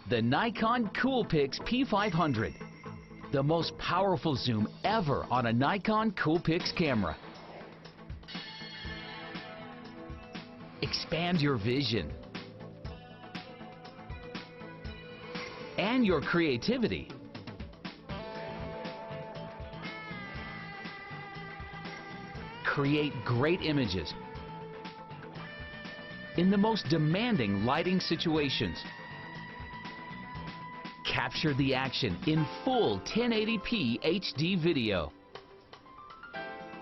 The Nikon COOLPIX P500, the most powerful zoom ever on a Nikon COOLPIX camera. Expand your vision and your creativity. Create great images in the most demanding lighting situations. Capture the action in full 1080p HD video.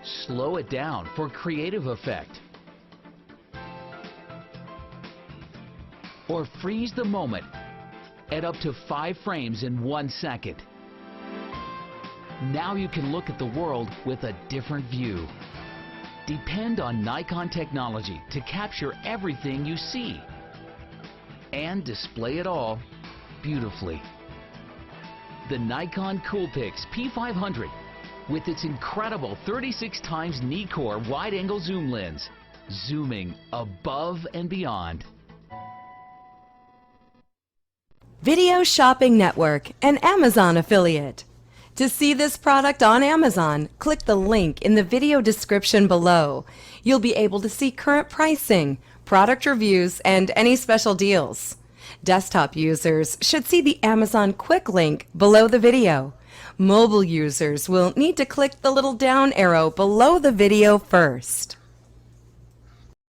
Slow it down for creative effect. Or freeze the moment at up to 5 frames in 1 second. Now you can look at the world with a different view. Depend on Nikon technology to capture everything you see and display it all beautifully. The Nikon COOLPIX P500 with its incredible 36x NIKKOR wide-angle zoom lens, zooming above and beyond. Video Shopping Network, an Amazon affiliate. To see this product on Amazon, click the link in the video description below. You'll be able to see current pricing, product reviews, and any special deals. Desktop users should see the Amazon quick link below the video. Mobile users will need to click the little down arrow below the video first.